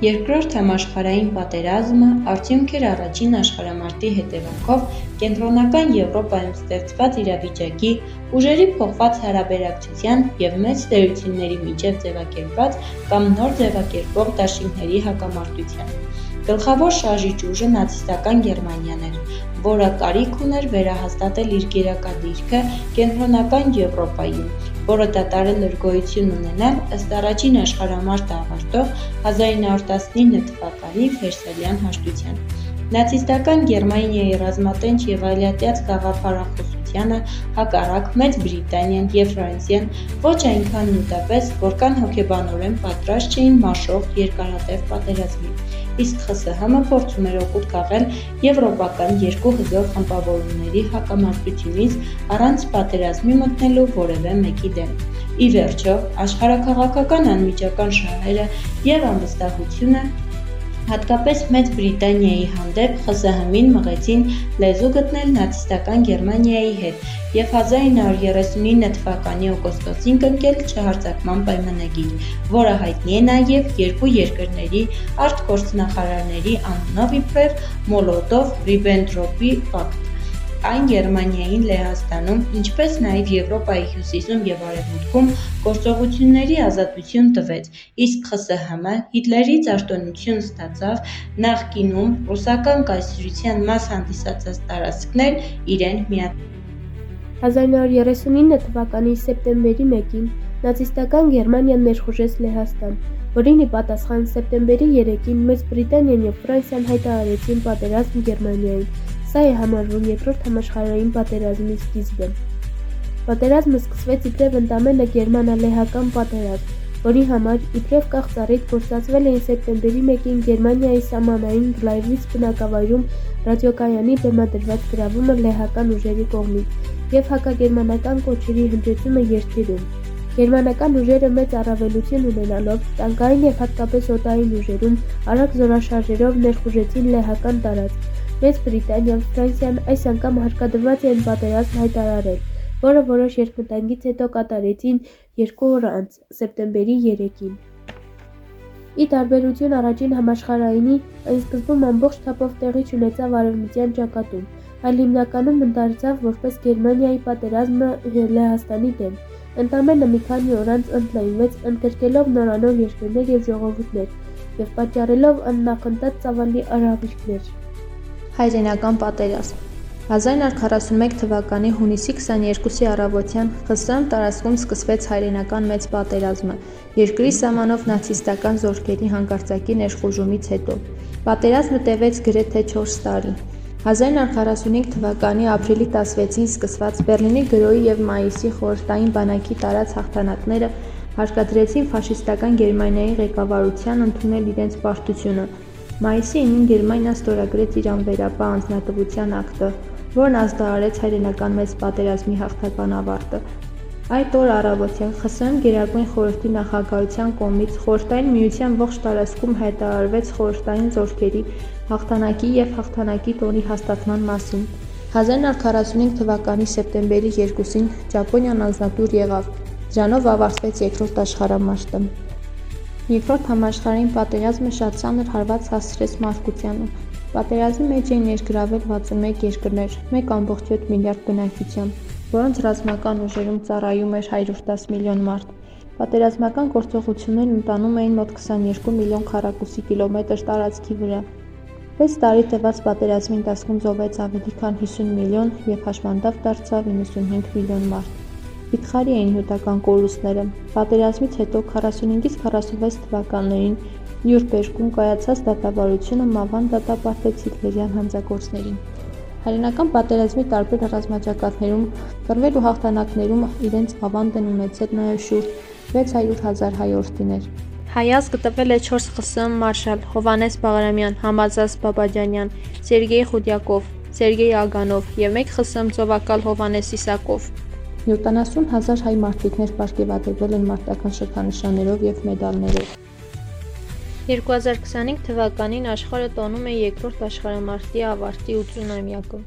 Երկրորդ համաշխարհային պատերազմը արդյունք էր առաջին աշխարհամարտի հետևանքով կենտրոնական Եվրոպայում ստեղծված իրավիճակի, ուժերի փոխված հարաբերակցության և մեծ տերությունների միջև ձևակերպված կամ նոր ձևակերպվող դաշինքների հակամարտության։ Գլխավոր շարժիչ ուժը նացիստական Գերմանիան էր, որը կարիք ուներ վերահաստատել իր գերակա դիրքը կենտրոնական Եվրոպայում, որը դադարել էր գոյություն ունենալ ըստ առաջին աշխարհամարտը ավարտող 1919 թվականի Վերսալյան հաշտության։ Նացիստական Գերմանիայի ռազմատենչ և այլատյաց գաղափարախոսությանը հակառակ Մեծ Բրիտանիան և Ֆրանսիան ոչ այնքան նյութապես, որքան հոգեբանորեն պատրաստ չէին մաշող երկարատև պատերազմի, իսկ ԽՍՀՄ փորձում էր օգուտ քաղել եվրոպական երկու հզոր խմբավորումների հակամարտությունից առանց պատերազմի մտնելու որևէ մեկի դեմ։ Ի վերջո, աշխարհաքաղաքական անմիջական շահերը և անվստահությունը, հատկապես Մեծ Բրիտանիայի հանդեպ, ԽՍՀՄ-ին մղեցին լեզու գտնել նացիստական Գերմանիայի հետ և 1939 թվականի օգոստոսին կնքել չհարձակման պայմանագիր, որը հայտնի է նաև երկու երկրների արտգործնախարարների անունով իբրև Մոլոտով-Ռիբենտրոպի պակտ։ Այն Գերմանիային Լեհաստանում, ինչպես նաև Եվրոպայի հյուսիսում և արևմուտքում գործողությունների ազատություն տվեց, իսկ ԽՍՀՄ Հիտլերից արտոնություն ստացավ նախկինում ռուսական կայսրության մաս հանդիսացած տարածքներ իրեն միացնել։ 1939 թվականի սեպտեմբերի 1-ին նացիստական Գերմանիան ներխուժեց Լեհաստան, որին ի պատասխան սեպտեմբերի 3-ին Մեծ Բրիտանիան և Ֆրանսիան հայտարարեցին պատերազմ Գերմանիային։ Սա է համարվում Երկրորդ համաշխարհային պատերազմի սկիզբը։ Պատերազմը սկսվեց իբրև ընդամենը գերմանա-լեհական պատերազմ, որի համար իբրև կախ ծառից գործածվել էին սեպտեմբերի 1-ին Գերմանիայի սահմանային Գլայվից բնակավայրում ռադիոկայանի բեմադրված գրավումը լեհական ուժերի կողմից և հակագերմանական կոչերի հնչեցումը երթերում։ Գերմանական ուժերը մեծ առավելություն ունենալով տանկային և հատկապես օդային ուժերում արագ զորաշարժերով ներխուժեցին լեհական տարածք։ Մեծ Բրիտանիան, Ֆրանսիան այս անգամ հարկադրված էին պատերազմ հայտարարել, որը որոշ երկմտանգից հետո կատարեցին 2 օր անց, սեպտեմբերի 3-ին։ Ի տարբերություն առաջին համաշխարհայինի, այն սկզբում ամբողջ թափով տեղի չունեցավ արևմտյան ճակատում, այլ հիմնականում ընդարձավ որպես Գերմանիայի պատերազմը Լեհաստանի դեմ։ Ընդամենը մի քանի օր անց ընդլայնվեց, ընդգրկելով նորանոր երկրներ և ժողովուրդներ և պատճառելով աննախընթաց ծավալի արհավիրքներ։ Հայրենական պատերազմ 1941 թվականի հունիսի 22-ի առավոտյան ԽՍՀՄ տարածքում սկսվեց հայրենական մեծ պատերազմը երկրի սահմանով նացիստական զորքերի հանկարծակի ներխուժումից հետո։ Պատերազմը տևեց գրեթե 4 տարի։ 1945 թվականի ապրիլի 16-ին սկսված Բեռլինի գրոհի և մայիսի խորհրդային բանակի տարած հաղթանակները հարկադրեցին ֆաշիստական Գերմանիայի ղեկավարությանն ընդունել իրենց պարտությունը։ Մայիսի 9-ին Գերմանիան ստորագրեց իր անվերապահ անձնատվության ակտը, որն ազդարարեց հայրենական մեծ պատերազմի հաղթական ավարտը։ Այդ օր առավոտյան ԽՍՀՄ Գերագույն խորհրդի նախագահության կողմից Խորհրդային Միության ողջ տարածքում հայտարարվեց խորհրդային զորքերի հաղթանակի և հաղթանակի տոնի հաստատման մասին։ 1945 թվականի սեպտեմբերի 2-ին Ճապոնիան անձնատուր եղավ, դրանով ավարտվեց Երկրորդ աշխարհամարտը։ Երկրորդ համաշխարհային պատերազմը շատ ծանր հարված հասցրեց մարդկությանը։ Պատերազմի մեջ էին ներգրավել 61 երկրներ 1.7 միլիարդ բնակչությամբ, որոնց ռազմական ուժերում ծառայում էր 110 միլիոն մարդ։ Պատերազմական գործողություններն ընթանում էին մոտ 22 միլիոն քառակուսի կիլոմետր տարածքի վրա։ 6 տարի տևած պատերազմի ընթացքում զոհվեց ավելի քան 50 միլիոն և հաշմանդամ դարձավ 95 միլիոն մարդ։ Վիթխարի էին հյութական կորուստները։ Պատերազմից հետո 45-ից 46 թվականներին Նյուրնբերգում կայացած դատավարությունը մավան դատապարտեց հիտլերյան հանցագործներին։ Հայրենական պատերազմի տարբեր ռազմաճակատներում կռվել ու հաղթանակներում իրենց ավանդ են ունեցել նաև շուրջ 600,000 հայրենիներ։ Հայազգ տվել է 4 ԽՍՀՄ մարշալ՝ Հովհաննես Բաղրամյան, Համազած Բաբաջանյան, Սերգեյ Խուդյակով, Սերգեյ Ագանով և 1 ԽՍՀՄ ծովակալ Հովհաննես Իսակով։ 70,000 հայ մարտիկներ պարգևատրվել են մարտական շքանշաններով և մեդալներով։ 2025 թվականին աշխարհը տոնում է Երկրորդ աշխարհամարտի ավարտի 80-ամյակը։